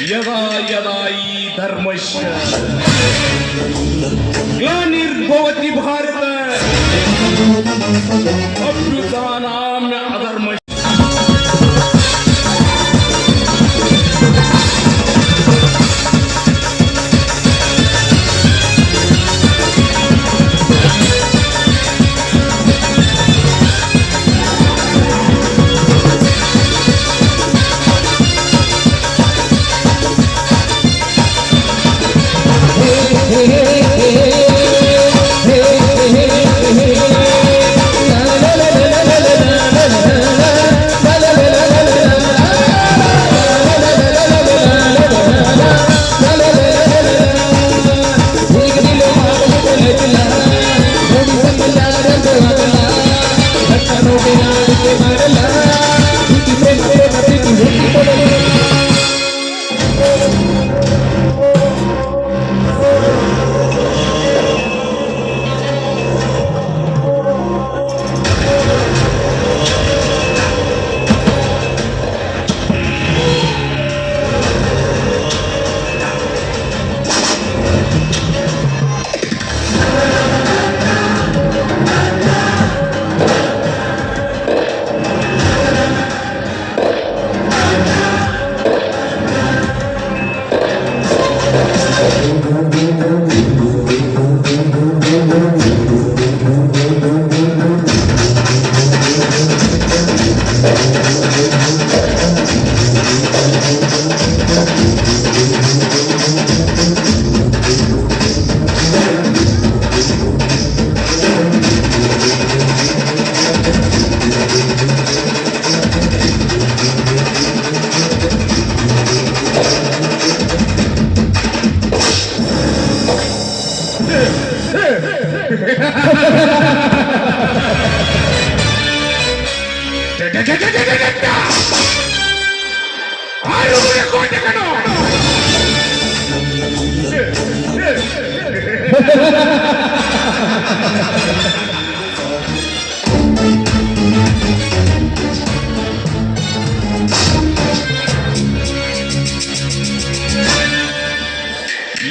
ಯದಾ ಯದಾ ಈ ಧರ್ಮಶ್ಯ ಗ್ಲಾನಿರ್ಭವತಿ ಭಾರತ ಅಭ್ಯುತ್ಥಾನಾಮ್ಯ ಅಧರ್ಮಶ್ಯ.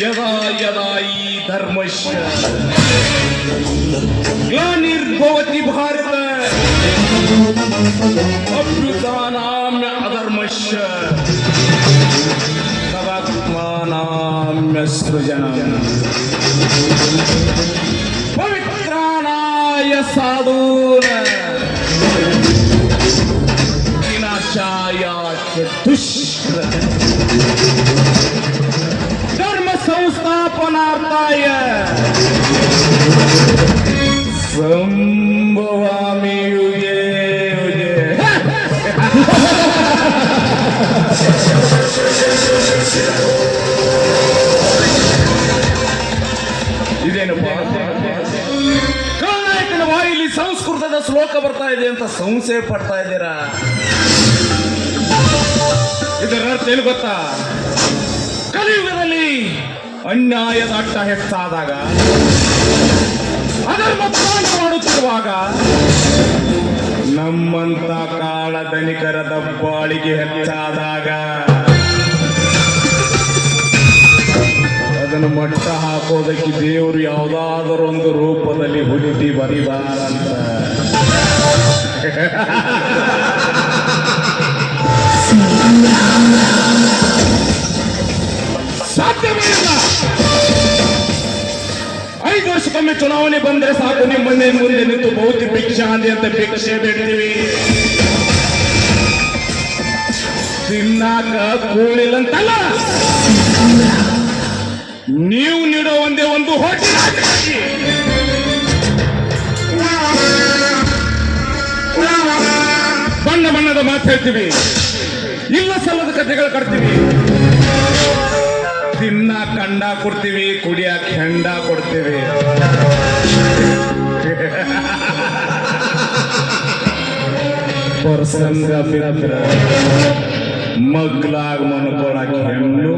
ಯದಾ ಯದಾ ಈ ಧರ್ಮಶ್ಯ ಗ್ಲಾನಿರ್ಭವತಿ ಭಾರತ ಅಭ್ಯುತ್ಥಾನಾಮ್ಯ ಅಧರ್ಮಶ್ಯ ತದಾತ್ಮಾನಾಮ್ಯ ಸೃಜನಂ ಪವಿತ್ರಾಣಾಯ ಸಾಧೂನಾಂ ವಿನಾಶಾಯ ದುಷ್ಕೃತಂ ಸಂಸ್ಥಾಪನಾರ್ಥಾಯ ಸಂಭವಾಮಿ ಯುಗೆ ಯುಗೆ. ಇದೇನಪ್ಪ ಖಳನಾಯಕನ ಬಾಯಲ್ಲಿ ಸಂಸ್ಕೃತದ ಶ್ಲೋಕ ಬರ್ತಾ ಇದೆ ಅಂತ ಸಂಶಯ ಪಡ್ತಾ ಇದ್ದೀರಾ? ಇದರ ಅರ್ಥ ಏನು ಗೊತ್ತಾ? ಕಲಿಯುಗದಲ್ಲಿ ಅನ್ಯಾಯದ ಅಟ್ಟ ಹೆಚ್ಚಾದಾಗ, ಅಧರ್ಮ ತಾಂಡ ಮಾಡುತ್ತಿರುವಾಗ, ನಮ್ಮಂತ ಕಾಳ ಧನಿಕರ ದಬ್ಬಾಳಿಗೆ ಹೆಚ್ಚಾದಾಗ ಅದನ್ನು ಮಟ್ಟ ಹಾಕೋದಕ್ಕೆ ದೇವರು ಯಾವುದಾದರೂ ಒಂದು ರೂಪದಲ್ಲಿ ಹುಡುಕಿ ಬರಿದಾರಂತ. ಸಾಧ್ಯವಿಲ್ಲ. 5 ವರ್ಷಕ್ಕೊಮ್ಮೆ ಚುನಾವಣೆ ಬಂದ್ರೆ ಸಾಕು, ನಿಮ್ಮನ್ನೇ ಮುಂದೆ ನಿಂತು ಭೌತಿ ಭಿಕ್ಷಾಂತಿ ಅಂತ ಭಿಕ್ಷೆ ಬೇಡ್ತೀವಿ. ತಿನ್ನಾಕ ಕೂಳಿಲ್ಲ ಅಂತಲ್ಲ, ನೀವು ನೀಡೋ ಒಂದೇ ಒಂದು ಹೋಟೆಲ್ ಬಣ್ಣ ಬಣ್ಣದ ಮಾತು ಹೇಳ್ತೀವಿ, ಇಲ್ಲ ಸಲ್ಲದ ಕಥೆಗಳು ಕಟ್ತೀವಿ. ತಿನ್ನ ಕಂಡ ಕೊಡ್ತೀವಿ, ಕುಡಿಯಾಕ ಹೆಂಡ ಕೊಡ್ತೀವಿ. ಪ್ರಸಂಗ ಬಿದ್ರ ಮಗ್ಲಾಗ ಮನ್ಕೊಳಕ್ ಹೆಣ್ಣು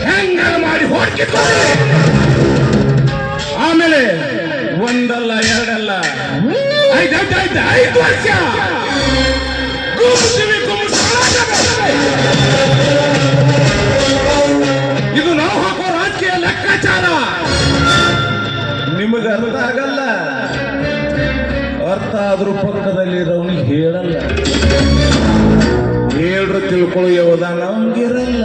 ಹೆಂಗ ಮಾಡಿ ಹೊಡ್ಕಿರ್ತಾರೆ. ಆಮೇಲೆ ಒಂದಲ್ಲ ಎರಡಲ್ಲ 5 ವರ್ಷ ಆದ್ರೂ ಪಕ್ಕದಲ್ಲಿರೋನಿಗೆ ಹೇಳಲ್ಲ, ಹೇಳ್ರು ತಿಳ್ಕೊಳ್ಳೋ ಯೋಧಾನ ಅವನಿಗಿರಲ್ಲ.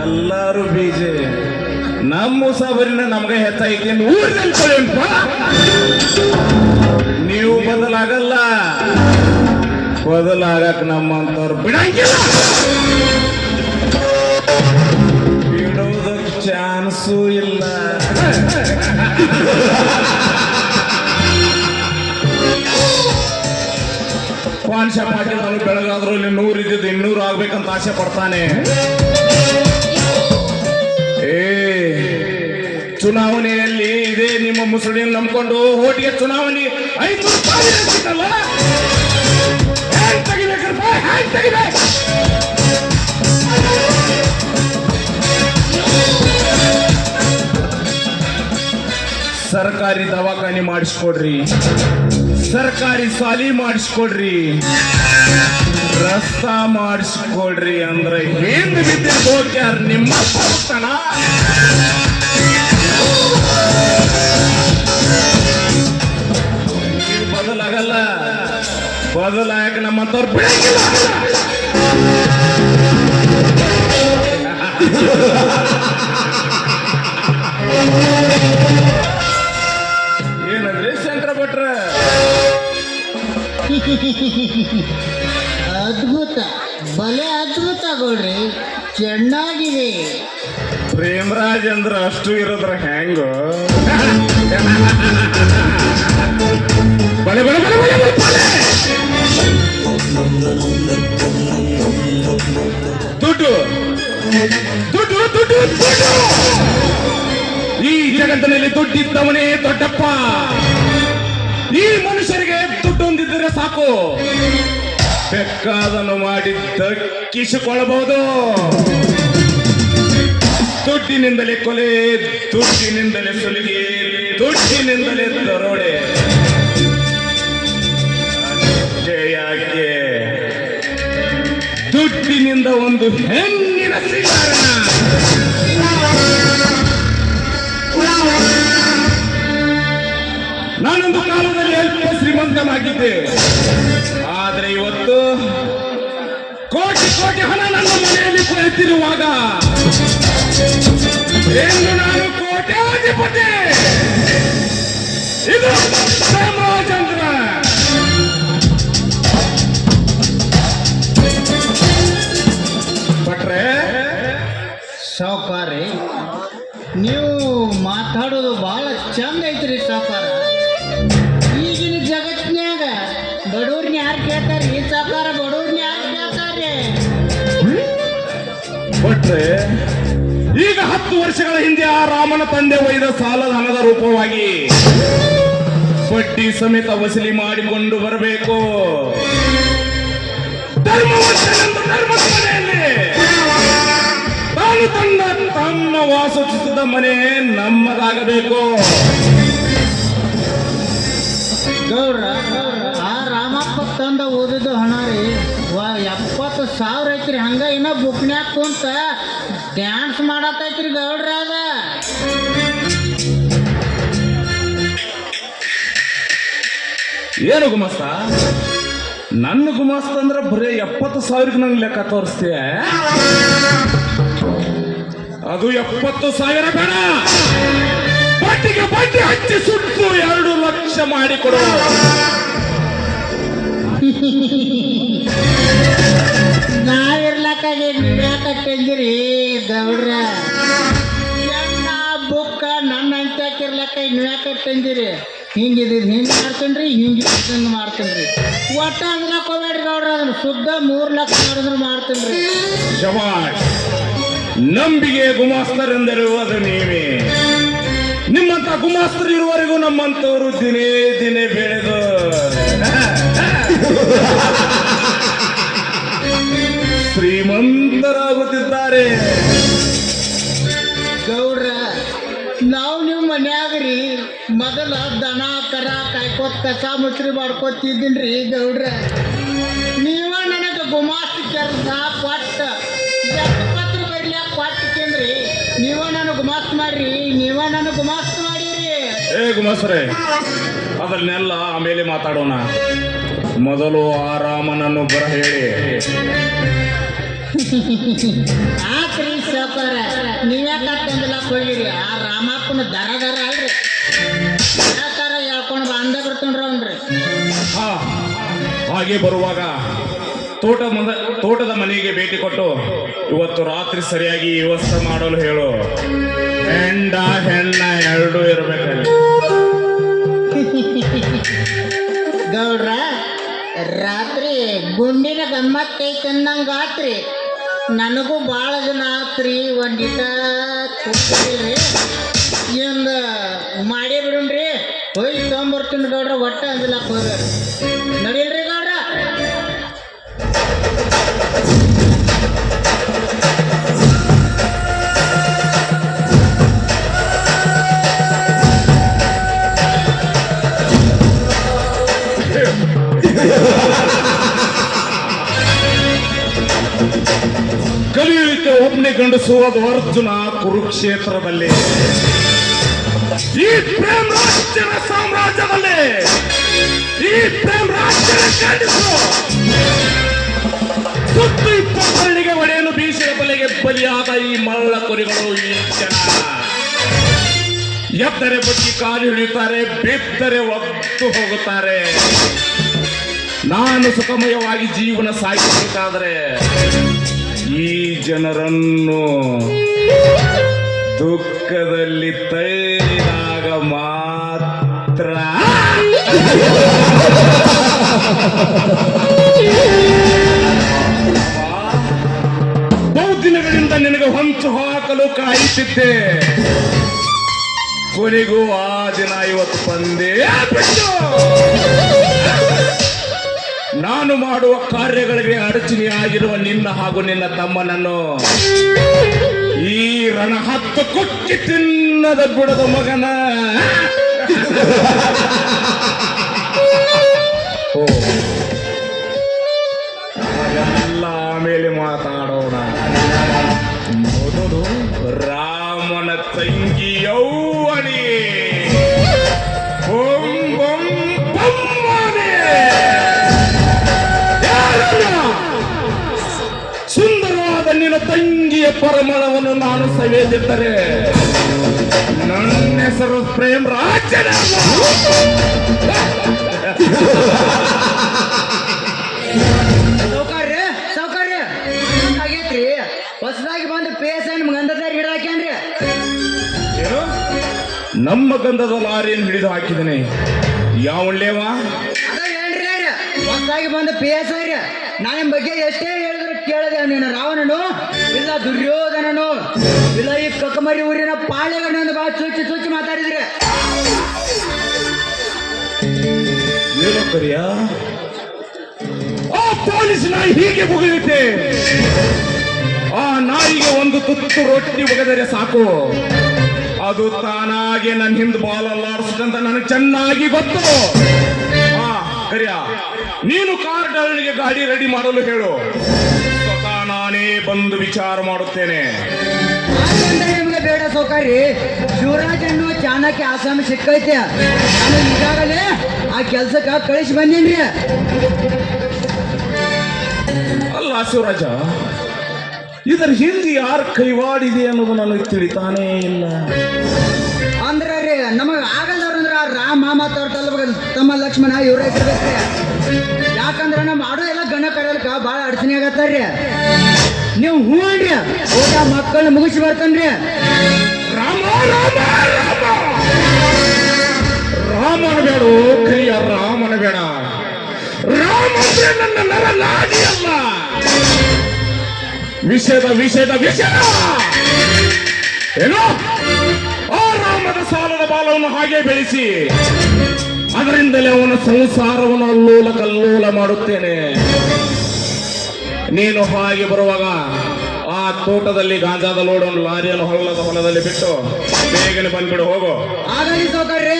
ಎಲ್ಲಾರು ಬೀಜೆ ನಮ್ಮ ಉಸಾಬರಿನ ನಮ್ಗೆ ಹೆಚ್ಚಾಗಿ ನೀವು ಬದಲಾಗಲ್ಲ, ಬದಲಾಗಕ್ ನಮ್ಮಂತವ್ರು ಬಿಡಂಗಿಲ್ಲ, ಬಿಡೋದಕ್ಕೆ ಚಾನ್ಸು ಇಲ್ಲ. ಪಾನ್ ಶಾಪ್ ಹಾಕಿದವನು ಬೆಳಗಾದ್ರು ಇಲ್ಲಿ 100 ಇದ್ದಿದ್ದು 200 ಆಗ್ಬೇಕಂತ ಆಸೆ ಪಡ್ತಾನೆ. ಚುನಾವಣೆಯಲ್ಲಿ ಇದೇ ನಿಮ್ಮ ಮುಸುಳಿಯನ್ನು ನಂಬ್ಕೊಂಡು ಹೋಟಿಗೆ ಚುನಾವಣೆ 500 ರೂಪಾಯಿ ಸಿಕ್ಕಲ್ಲ, ತೆಗಿಬೇಕು. ಸರ್ಕಾರಿ ದವಾಖಾನೆ ಮಾಡಿಸ್ಕೊಡ್ರಿ, ಸರ್ಕಾರಿ ಸಾಲಿ ಮಾಡಿಸ್ಕೊಡ್ರಿ, ರಸ್ತಾ ಮಾಡಿಸ್ಕೊಡ್ರಿ ಅಂದ್ರೆ ಹಿಂದ್ ಬಿದ್ದ ಹೋಗ್ಯಾರ ನಿಮ್ಮ ಹೋಗ್ತಾನ. ಬದಲಾಗಲ್ಲ, ಬದಲಾಗ ನಮ್ಮಂತವ್ರು ಬಿಡಂಗಿಲ್ಲ. ಏನಂದ್ರೆ ಸೆಂಟ್ರ ಭಟ್ರ ಅದ್ಭುತ, ಬಲೆ ಅದ್ಭುತ ಗೌಡ್ರಿ, ಚೆನ್ನಾಗಿದೆ. ಪ್ರೇಮರಾಜ್ ಅಂದ್ರ ಅಷ್ಟು ಇರೋದ್ರ ಹೆಂಗೋ? ಬಳೆ ಬಳೆ ಬಳೆ ಬಳೆ ಬಳೆ ದುಡ್ಡು ದುಡ್ಡು ದುಡ್ಡು ದುಡ್ಡು. ಈ ಜಗತ್ತಿನಲ್ಲಿ ದುಡ್ಡಿದ್ದವನೇ ದೊಡ್ಡಪ್ಪ. ಈ ಮನುಷ್ಯರಿಗೆ ದುಡ್ಡು ಹೊಂದಿದ್ರೆ ಸಾಕು, ಬೇಕಾದನ್ನು ಮಾಡಿ ದಕ್ಕಿಸಿಕೊಳ್ಳಬಹುದು. ದುಡ್ಡಿನಿಂದಲೇ ಕೊಲೆ, ದುಡ್ಡಿನಿಂದಲೇ ಸುಲಿಗೆ, ದುಡ್ಡಿನಿಂದಲೇ ದರೋಡೆ. ಯಾಕೆ ದುಡ್ಡಿನಿಂದ ಒಂದು ಹೆಣ್ಣಿನ ಶ್ರೀಕಾರಣ. ನಾನೊಂದು ಕಾಲದಲ್ಲಿ ಅಲ್ಪ ಶ್ರೀಮಂತನಾಗಿದ್ದೆ, ಆದ್ರೆ ಇವತ್ತು ಕೋಟಿ ಕೋಟಿ ಹಣ ನನ್ನ ಮನೆಯಲ್ಲಿ ಕುಳಿತಿರುವಾಗ ಎಂದು ನಾನು ಕೋಟ್ಯಾಧಿಪತಿ. ಇದು ಚಾಮರಾಜೇಂದ್ರ. ಭಟ್ರೆ, ಸಾವುಕಾರಿ, ನೀವು ಮಾತಾಡೋದು ಬಹಳ ಚಂದ ಐತ್ರಿ ಸಾವುಕಾರ. ಈಗಿನ ಜಗತ್ತಿನ್ಯಾಗ ಬಡವ್ರನ್ನ ಯಾರು ಕೇಳ್ತಾರ್ರಿ ಸಾವುಕಾರ? ಬಡವ್ರನ್ನ ಯಾರು ಕೇಳ್ತಾರ್ರಿ? ಭಟ್ರೆ, ಈಗ 10 ವರ್ಷಗಳ ಹಿಂದೆ ಆ ರಾಮನ ತಂದೆ ಒಯ್ದ ಸಾಲದ ಹಣದ ರೂಪವಾಗಿ ಬಡ್ಡಿ ಸಮೇತ ವಸೂಲಿ ಮಾಡಿಕೊಂಡು ಬರಬೇಕು. ಧರ್ಮವಂತನೆಂದು ಧರ್ಮದ ಮನೆಯಲ್ಲಿ ತಾನು ತನ್ನ ವಾಸಿಸುತ್ತಿದ್ದ ಮನೆ ನಮ್ಮದಾಗಬೇಕು. ಗೌಡ್ರ, ಆ ರಾಮಪ್ಪ ತಂದ ಓದಿದ್ದು ಹಣ ರೀ 70,000 ಐತ್ರಿ. ಹಂಗ ಇನ್ನ ಬುಕ್ನ್ಯಾಗ ಕುಂತ ಡ್ಯಾನ್ಸ್ ಮಾಡತ್ತೈತ್ರಿ ಗೌಡ್ರ. ಅದ ಏನು ಗುಮಾಸ್ತ? ನನ್ನ ಗುಮಾಸ್ತ ಅಂದ್ರೆ ಬರೀ 70,000 ನಂಗೆ ಲೆಕ್ಕ ತೋರಿಸ್ತೀಯ? ಅದು 70,000 ಬೇಡ, ಬಡ್ಡಿಗೆ ಬಡ್ಡಿ ಹಚ್ಚಿ ಸುಟ್ಟು 2 ಲಕ್ಷ ಮಾಡಿಕೊಡು. ನಾವಿರ್ಲಕ್ಕಾಗಿ ಯಾಕಂದಿರಿ ಗೌಡ್ರ? ಎಣ್ಣ ಬುಕ್ಕ ನನ್ನ ಅಂತ್ಯಾಕಿರ್ಲಕ್ಕ ಯಾಕಂದಿರಿ? ಹಿಂಗಿದ್ ಹಿಂಗೆ ಮಾಡ್ತೇನ್ರಿ, ಹಿಂಗೆ ಮಾಡ್ತೇನ್ರಿ. ಒಟ್ಟ ಅಂದ್ಲಕ್ ಹೋಗ್ಬೇಡ್ರಿ ಗೌಡ್ರ, ಅದನ್ನ ಶುದ್ಧ 3 ಲಕ್ಷ ಮಾಡಿದ್ರು ಮಾಡ್ತೇನ್ರಿ. ಶಬಾಷ್, ನಂಬಿಕೆ ಗುಮಾಸ್ತರೆಂದಿರುವುದು ನೀವೇ. ನಿಮ್ಮಂತ ಗುಮಾಸ್ತರು ಇರುವವರೆಗೂ ನಮ್ಮಂತವರು ದಿನೇ ದಿನೇ ಬೆಳೆದು ಶ್ರೀಮಂತರಾಗುತ್ತಿದ್ದಾರೆ. ಗೌಡ್ರ, ನಾವು ನೀವು ಮನ್ಯಾಗ್ರಿ ಮೊದಲ ದನ ಕರ ಕಾಯ್ಕೋತ್ ಕಸ ಮುಚ್ರಿ ಮಾಡ್ಕೋತಿದ್ದೀನ್ರಿ ಗೌಡ್ರ. ನೀವ ನನಗೆ ಗುಮಾಸ್ತಿ ಕೆಲಸ ಕೊಟ್ಟ ಪತ್ರ ಬರ್ಲ್ಯಾಕ ಕೊಟ್ಟಿಕೇನ್ರಿ. ನೀವ ನನಗೆ ಗುಮಾಸ್ತಿ ಮಾಡ್ರಿ, ನೀವ ನನಗೆ ಗುಮಾಸ್ತಿ ಮಾಡಿರಿ. ಏ ಗುಮಾಸ್ತರೇ, ಅದನ್ನೆಲ್ಲ ಆಮೇಲೆ ಮಾತಾಡೋಣ. ಮೊದಲು ಆ ರಾಮನನ್ನು ಬರ ಹೇಳಿ. ಆತ್ರಿ ಸಾಕಾರ ನೀವ್ಯಾಕಂದಿಲ್ಲ ಹೋಗಿರಿ. ಆ ರಾಮಪ್ಪನ ದರ ಅಲ್ರಿ ತರ ಹೇಳ್ಕೊಂಡು ಬಂದ ಬಿಡ್ತೇನ್ರಿ ಅವ್ನ್ರಿ. ಹಾ, ಹಾಗೆ ಬರುವಾಗ ತೋಟದ ಮನೆಗೆ ಭೇಟಿ ಕೊಟ್ಟು ಇವತ್ತು ರಾತ್ರಿ ಸರಿಯಾಗಿ ವ್ಯವಸ್ಥೆ ಮಾಡಲು ಹೇಳು. ಹೆಂಡ ಹೆಣ್ಣ ಎರಡೂ ಇರಬೇಕಲ್ಲಿ. ಗೌಡ್ರ ರಾತ್ರಿ ಗುಂಡಿನ ಗಮ್ಮತ್ ಐತೆ ಅಂದಂಗ ಆತ್ರಿ. ನನಗೂ ಭಾಳ ಜನ ಆತ್ರಿ. ಒಂದಿಟ ಕೂತ್ರಿ ಇಂದ ಮಾಡೇ ಬಿಡುನ್ರಿ. ಹೋಗಿ ತೊಗೊಂಬರ್ತೀನಿ ಗೌಡ್ರ. ಒಟ್ಟ ಅಂದಿಲ್ಲ ಹೋಗ್ರಿ. ನಡೀಲ್ರಿ ಗೌಡ್ರ. ಕಲಿಯುವಿಕೆ ಒಬ್ಬನೇ ಗಂಡಸು, ಅದು ಅರ್ಜುನ ಕುರುಕ್ಷೇತ್ರದಲ್ಲಿ. ಈ ಪ್ರೇಮ ರಾಜ್ಯದ ಸಾಮ್ರಾಜ್ಯದಲ್ಲಿ ಈ ಪ್ರೇಮ ರಾಜ್ಯದ ಗಂಡಸು ಸುತ್ತು 20 ಹಳ್ಳಿಗೆ ಒಡೆಯನ್ನು ಬೀಸಿದ ಬಲೆಗೆ ಬಲಿಯಾದ ಈ ಮಳ್ಳ ಕುರಿಗಳು ಈ ಜನ. ಎದ್ದರೆ ಬಗ್ಗಿ ಕಾಲು ಹಿಡಿಯುತ್ತಾರೆ, ಬಿದ್ದರೆ ಒತ್ತು ಹೋಗುತ್ತಾರೆ. ನಾನು ಸುಖಮಯವಾಗಿ ಜೀವನ ಸಾಗಿಸಬೇಕಾದರೆ ಈ ಜನರನ್ನು ದುಃಖದಲ್ಲಿ ತೈರಿದಾಗ ಮಾತ್ರ. ಬಹುದಿನಗಳಿಂದ ನಿನಗೆ ಹೊಂಚು ಹಾಕಲು ಕಾಯುತ್ತಿದ್ದೆ. ಕೊನೆಗೂ ಆ ದಿನ ಇವತ್ತು ಬಂದೇ ಬಿಟ್ಟು. ನಾನು ಮಾಡುವ ಕಾರ್ಯಗಳಿಗೆ ಅಡಚಣೆಯಾಗಿರುವ ನಿನ್ನ ಹಾಗೂ ನಿನ್ನ ತಮ್ಮನನ್ನು ಈ ರಣ ಹತ್ತು ಕುಕ್ಕಿ ತಿನ್ನದ ಬಿಡದ ಮಗನ. ಅದೆಲ್ಲ ಆಮೇಲೆ ಮಾತಾಡೋಣ. ಮೊದಲು ರಾಮನ ತಂಗಿ ಯೌವನಿ ಸುಂದರವಾದ ನಿನ್ನ ತಂಗಿಯ ಪರಮಳವನ್ನು ನಾನು ಸವಿಯದಿದ್ದರೆ ನನ್ನ ಹೆಸರು ಪ್ರೇಮ್ ರಾಜ್ಯದ. ಸೌಕರ್ಯ ಆಗೇತ್ರಿ. ಹೊಸದಾಗಿ ಬಂದು ಪೇಸ ನಿಮ್ಗೆ ಗಂಧದಾರಿ ಹಿಡಿದು ಹಾಕ್ಯಾನ್ರಿ. ಏನು? ನಮ್ಮ ಗಂಧದ ಲಾರಿಯನ್ನು ಹಿಡಿದು ಹಾಕಿದ್ದೇನೆ. ಯಾವಳ್ಲೇವಾ? ಅದ ಏನ್ರಿ ಹೊಸದಾಗಿ ಬಂದು ಪೇಸ ರೀ. ನಾ ನಿಮ್ ಬಗ್ಗೆ ಎಷ್ಟೇ ಹೇಳಿದ್ರು ಕೇಳದೆ. ನೀನು ರಾವಣನು ಇಲ್ಲ ದುರ್ಯೋಧನನು ಇಲ್ಲ ಈ ಕಕ್ಕಮರಿ ಊರಿನ ಪಾಳೆಗಳನ್ನು ಬಹಳ ಚುಚ್ಚಿ ಚುಚ್ಚಿ ಮಾತಾಡಿದ್ರಿ. ಏನು ಕರಿಯ? ಆ ಪೊಲೀಸ್ ನಾಯಿ ಹೀಗೆ ಮುಗಿಯುತ್ತೆ. ಆ ನಾಯಿಗೆ ಒಂದು ತುತ್ತು ರೊಟ್ಟಿ ಒಗೆದರೆ ಸಾಕು, ಅದು ತಾನಾಗೆ ನನ್ನ ಹಿಂದೆ ಬಾಲಲ್ಲಾಡಿಸುತ್ತಂತ ನನಗೆ ಚೆನ್ನಾಗಿ ಗೊತ್ತು. ಕರಿಯ, ನೀನು ಕಾರ್ ಡ್ರೈವರ್ಗೆ ಗಾಡಿ ರೆಡಿ ಮಾಡಲು ಹೇಳು. ಸ್ವತಃ ನಾನೇ ಬಂದು ವಿಚಾರ ಮಾಡುತ್ತೇನೆ. ನಿಮ್ಗೆ ಬೇಡ ಸೌಕರ್ಯ. ಶಿವರಾಜ್ ಅನ್ನು ಚಾಣಕ್ಯ ಆಸಾಮಿ ಸಿಕ್ಕೈತೆ. ನಾನು ಈಗಾಗಲೇ ಆ ಕೆಲ್ಸಕ್ಕೆ ಕಳಿಸಿ ಬಂದೀನ್ರಿ. ಅಲ್ಲ ಶಿವರಾಜ, ಇದರ ಹಿಂದೆ ಯಾರು ಕೈವಾಡಿದೆ ಅನ್ನೋದು ನನಗೆ ತಿಳಿತಾನೇ ಇಲ್ಲ. ಅಂದ್ರೆ ರೀ ನಮಗೆ ಆಗಲ್ದವ್ರಂದ್ರ ರಾಮ ಮತ್ತು ಅವ್ರ ತಮ್ಮ ಲಕ್ಷ್ಮಣ ಇವ್ರ ಇರ್ಬೇಕ್ರಿ. ಯಾಕಂದ್ರೆ ನಮ್ಮ ಆಡೋ ಎಲ್ಲ ಗಣ ಕರೆಯಲ್ಕ ಭಾಳ ಅಡಚಣೆ ಆಗತ್ತಾರ್ರಿ. ನೀವು ಹೂ ಅನ್ರಿ, ಹೋಗಿ ಆ ಮಕ್ಕಳನ್ನ ಮುಗಿಸಿ ಬರ್ತಾನ್ರಿ. ರಾಮ ರಾಮ ರಾಮ ರಾಮನ ಬೇಡ ಕರಿಯ, ರಾಮನ ಬೇಡ. ರಾಮ ಅಂದ್ರೆ ನನ್ನ ನರ ನಾಡಿ ಅಲ್ಲ. ವಿಷಯದ ವಿಷಯದ ವಿಷಯ ಏನೋ ಆ ರಾಮದ ಸಾಲದ ಬಾಲವನ್ನು ಹಾಗೆ ಬೆಳೆಸಿ ಅದರಿಂದಲೇ ಅವನ ಸಂಸಾರವನ್ನು ಅಲ್ಲೋಲ ಕಲ್ಲೋಲ ಮಾಡುತ್ತೇನೆ. ನೀನು ಹಾಗೆ ಬರುವಾಗ ಆ ತೋಟದಲ್ಲಿ ಗಾಂಜಾದ ಲೋಡನ್ನು ಲಾರಿಯನ್ನು ಹೊಲದಲ್ಲಿ ಬಿಟ್ಟು ಬೇಗನೆ ಬಂದ್ಬಿಡು. ಹೋಗು. ಆಗಲಿ ಸೌಕರ್ಯ.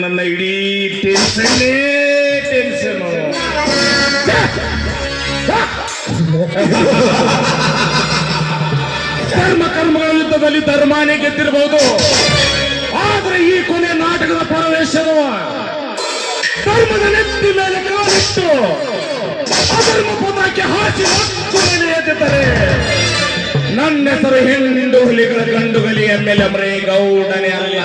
ನನ್ನ ಇಡೀ ಟೆನ್ಷನ್ನೇ ಟೆನ್ಷನು. ಧರ್ಮ ಕರ್ಮಗಳ ಯುದ್ಧದಲ್ಲಿ ಧರ್ಮಾನೇ ಗೆದ್ದಿರಬಹುದು, ಆದ್ರೆ ಈ ಕೊನೆ ನಾಟಕದ ಪರವೇಶದ ಧರ್ಮದ ನೆತ್ತಿ ಮೇಲೆ ಕಾಲಿಟ್ಟು ಅಧರ್ಮ ಪದಕ್ಕೆ ಹಾಸಿ ಮತ್ತು ಮೇಲೆ ಎದ್ದಿದ್ದಾರೆ. ನನ್ನ ಹೆಸರು ಹೆಂಡು ಹುಲಿಗಳ ಗಂಡು ಹುಲಿ ಎಮ್ಮೆಲೆ ಗೌಡನೇ ಅಲ್ಲ.